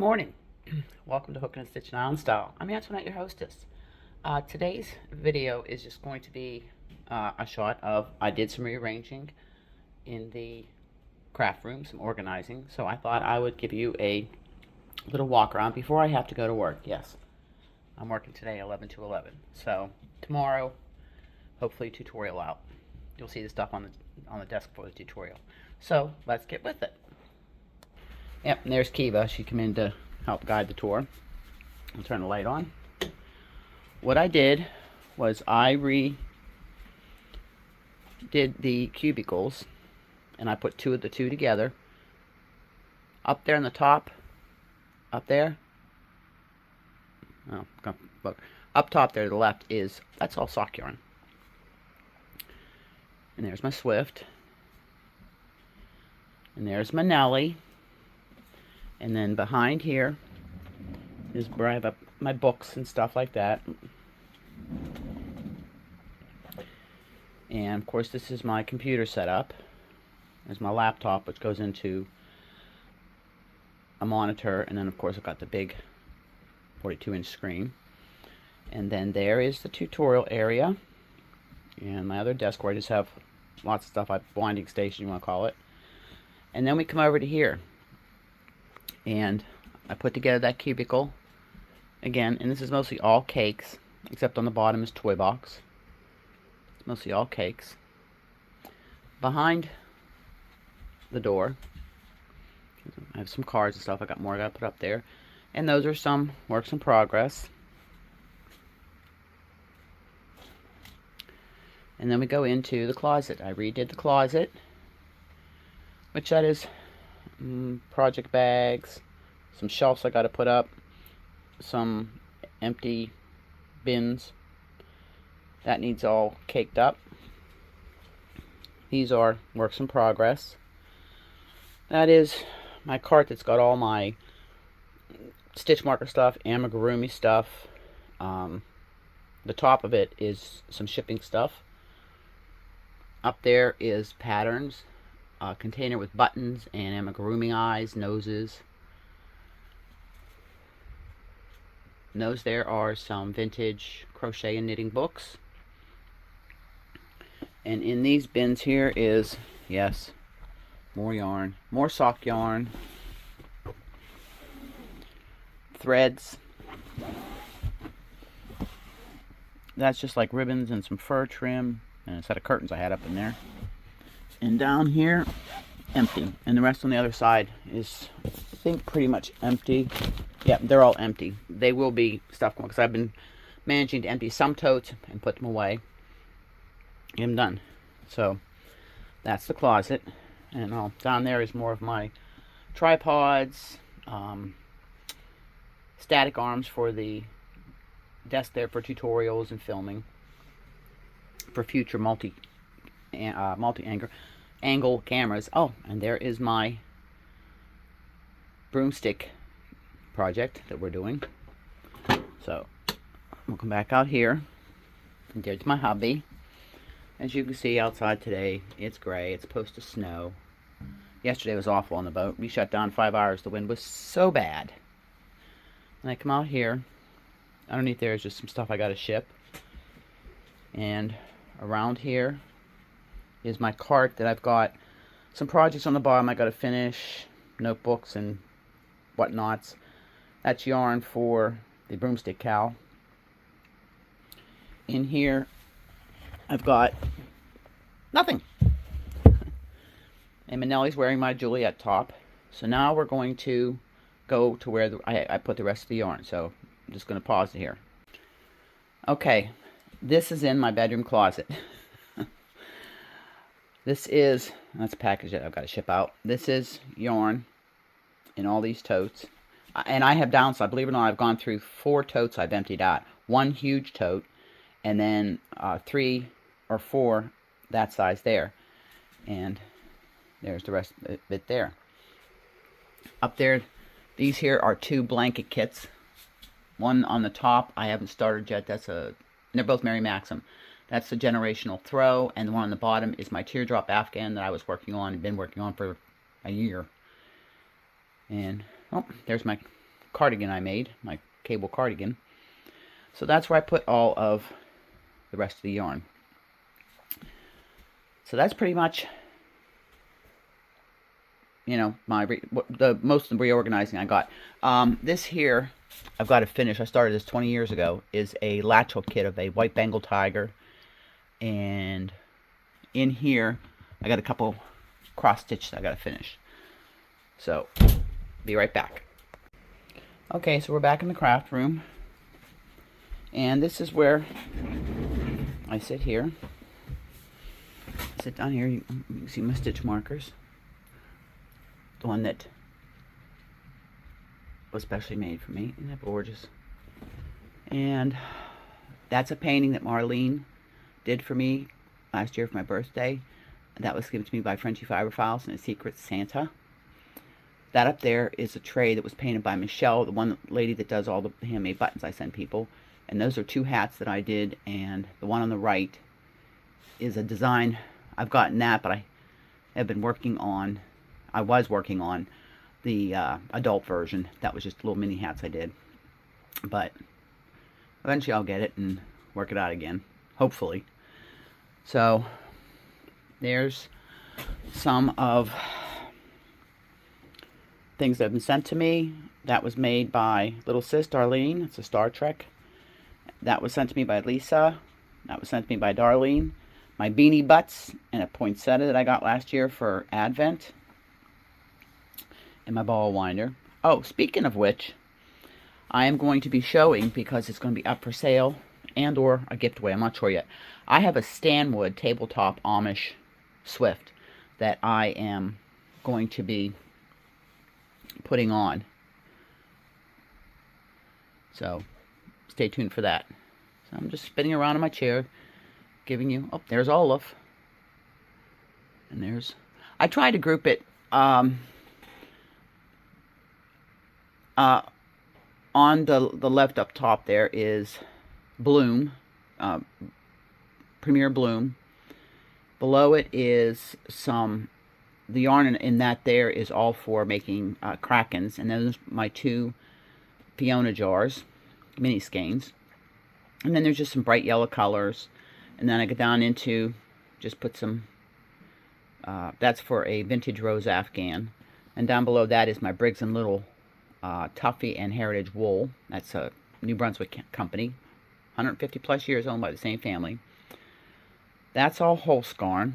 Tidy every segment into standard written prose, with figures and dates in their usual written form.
morning. Welcome to Hooking and Stitching Island Style. I'm Antoinette, your hostess. Today's video is just going to be a shot of, I did some rearranging in the craft room, some organizing, so I thought I would give you a little walk around before I have to go to work. Yes, I'm working today 11 to 11, so tomorrow, hopefully tutorial out. You'll see the stuff on the desk for the tutorial. So let's get with it. Yep, and there's Kiva. She came in to help guide the tour. I'll turn the light on. What I did was I redid the cubicles, and I put two of the two together. Up there on the top, up there. Oh, look. Up top there to the left that's all sock yarn. And there's my Swift. And there's my Nellie. And then behind here is where I have my books and stuff like that. And of course this is my computer setup. There's my laptop, which goes into a monitor, and then of course I've got the big 42-inch screen. And then there is the tutorial area, and my other desk where I just have lots of stuff, binding station you want to call it. And then we come over to here. And I put together that cubicle again, and this is mostly all cakes, except on the bottom is toy box. It's mostly all cakes. Behind the door, I have some cards and stuff. I got more I got to put up there, and those are some works in progress. And then we go into the closet. I redid the closet, which that is project bags, some shelves I got to put up, some empty bins that needs all caked up. These are works in progress. That is my cart that's got all my stitch marker stuff, amigurumi stuff. The top of it is some shipping stuff. Up there is patterns. A container with buttons and amigurumi eyes, noses. And those there are some vintage crochet and knitting books. And in these bins here is, yes, more yarn, more sock yarn, threads. That's just like ribbons and some fur trim and a set of curtains I had up in there. And down here, empty. And the rest on the other side is, I think, pretty much empty. Yeah, they're all empty. They will be stuff going, because I've been managing to empty some totes and put them away. Get them done. So, that's the closet. And down there is more of my tripods, static arms for the desk there for tutorials and filming, for future multi-angle cameras. Oh, and there is my broomstick project that we're doing. So we'll come back out here, and there's my hubby. As you can see outside today, it's gray. It's supposed to snow. Yesterday was awful on the boat. We shut down 5 hours. The wind was so bad. And I come out here. Underneath there is just some stuff I got to ship. And around here is my cart that I've got some projects on the bottom I got to finish, notebooks and whatnots. That's yarn for the broomstick cowl. In here I've got nothing. And Manelli's wearing my Juliet top. So now we're going to go to where I put the rest of the yarn. So I'm just going to pause it here. Okay, this is in my bedroom closet. This is, that's a package that I've got to ship out. This is yarn in all these totes. And I have downside, believe it or not, I've gone through 4 totes I've emptied out. 1 huge tote, and then 3 or 4 that size there. And there's the rest of it there. Up there, these here are 2 blanket kits. One on the top, I haven't started yet. They're both Mary Maxim. That's the generational throw, and the one on the bottom is my teardrop afghan that I was working on, been working on for a year. And oh, there's my cardigan I made, my cable cardigan. So that's where I put all of the rest of the yarn. So that's pretty much, you know, the most of the reorganizing I got. This here, I've got to finish. I started this 20 years ago. Is a latch hook kit of a white Bengal tiger, and in here I got a couple cross stitches I got to finish. So, be right back. Okay, so we're back in the craft room, and this is where I sit here. I sit down here. You can see my stitch markers. The one that was specially made for me. Isn't that gorgeous? And that's a painting that Marlene did for me last year for my birthday. That was given to me by Frenchy Fiber Files and a Secret Santa. That up there is a tray that was painted by Michelle, the one lady that does all the handmade buttons I send people. And those are 2 hats that I did, and the one on the right is a design. I've gotten that, but I have been working on, I was working on the adult version. That was just little mini hats I did. But eventually I'll get it and work it out again, hopefully. So there's some of things that have been sent to me. That was made by little sis Darlene. It's a Star Trek. That was sent to me by Lisa. That was sent to me by Darlene. My beanie butts and a poinsettia that I got last year for Advent. And my ball winder. Oh, speaking of which, I am going to be showing, because it's going to be up for sale and or a gift away. I'm not sure yet. I have a Stanwood tabletop Amish Swift that I am going to be putting on. So stay tuned for that. So I'm just spinning around in my chair, giving you, oh, there's Olaf. And there's, I tried to group it on the left up top there is Bloom, Premier Bloom. Below it is the yarn in that there is all for making Krakens. And then there's my 2 Fiona jars, mini skeins. And then there's just some bright yellow colors. And then I go down into, just put some, that's for a vintage rose Afghan. And down below that is my Briggs & Little Tuffy and Heritage Wool. That's a New Brunswick company. 150 plus years owned by the same family. That's all Holscarn.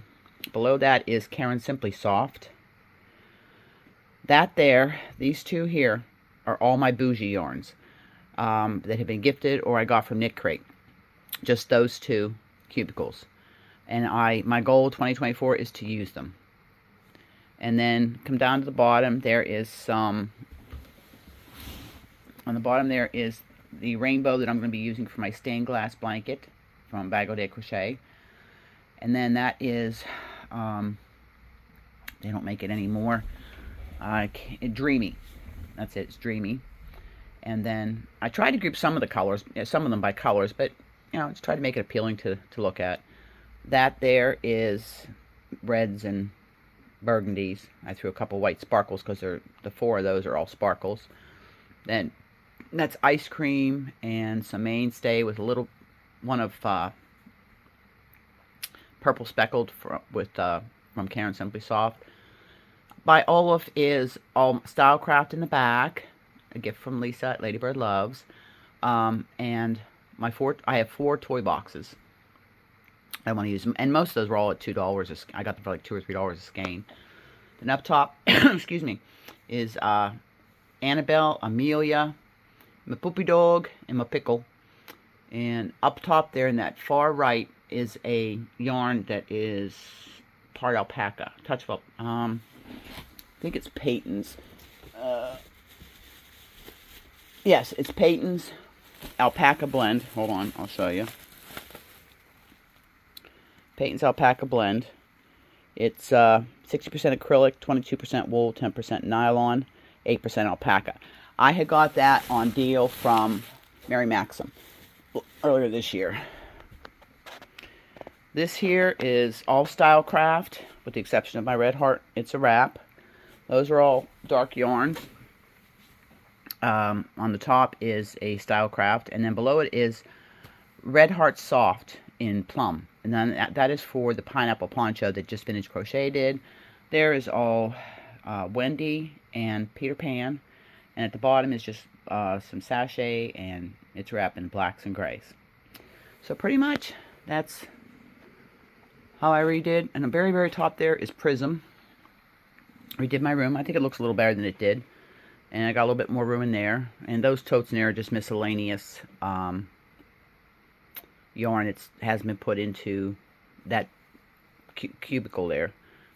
Below that is Karen Simply Soft. That there, these 2 here, are all my bougie yarns that have been gifted or I got from Knit Crate. Just those 2 cubicles. And my goal 2024 is to use them. And then come down to the bottom, there is some, on the bottom there is the rainbow that I'm going to be using for my stained glass blanket from Bago de Crochet. And then that is, they don't make it anymore, Dreamy. That's it, it's Dreamy. And then I tried to group some of the colors, some of them by colors, but, you know, just try to make it appealing to look at. That there is reds and burgundies. I threw a couple white sparkles because the 4 of those are all sparkles. Then that's Ice Cream and some Mainstay with a little one of Purple Speckled from Karen Simply Soft. By Olaf is all Stylecraft in the back, a gift from Lisa at Ladybird Loves, and I have 4 toy boxes. I want to use them, and most of those were all at $2. I got them for like $2 or $3 a skein. Then up top, excuse me, is Annabelle, Amelia, my Poopy Dog, and my Pickle. And up top there in that far right is a yarn that is part alpaca. Touch of, I think it's Peyton's. Yes, it's Peyton's alpaca blend. Hold on, I'll show you. Peyton's alpaca blend. It's 60% acrylic, 22% wool, 10% nylon, 8% alpaca. I had got that on deal from Mary Maxim earlier this year. This here is all Stylecraft, with the exception of my Red Heart. It's a wrap. Those are all dark yarns. On the top is a Stylecraft, and then below it is Red Heart Soft in plum. And then that is for the pineapple poncho that Just Vintage Crochet did. There is all Wendy and Peter Pan. And at the bottom is just some sachet, and it's wrapped in blacks and grays. So pretty much that's how I redid. And the very, very top there is Prism. Redid my room. I think it looks a little better than it did. And I got a little bit more room in there. And those totes in there are just miscellaneous yarn. It has been put into that cubicle there.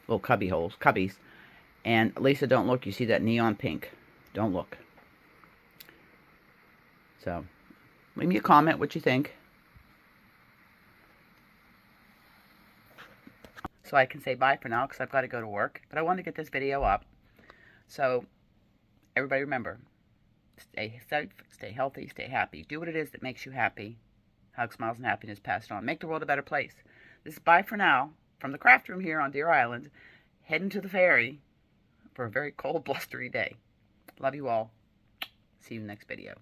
Little cubby holes. Cubbies. And Lisa, don't look. You see that neon pink. Don't look. So, leave me a comment what you think. So I can say bye for now because I've got to go to work. But I want to get this video up. So, everybody remember, stay safe, stay healthy, stay happy. Do what it is that makes you happy. Hug, smiles, and happiness passed on. Make the world a better place. This is bye for now from the craft room here on Deer Island. Heading to the ferry for a very cold, blustery day. Love you all. See you in the next video.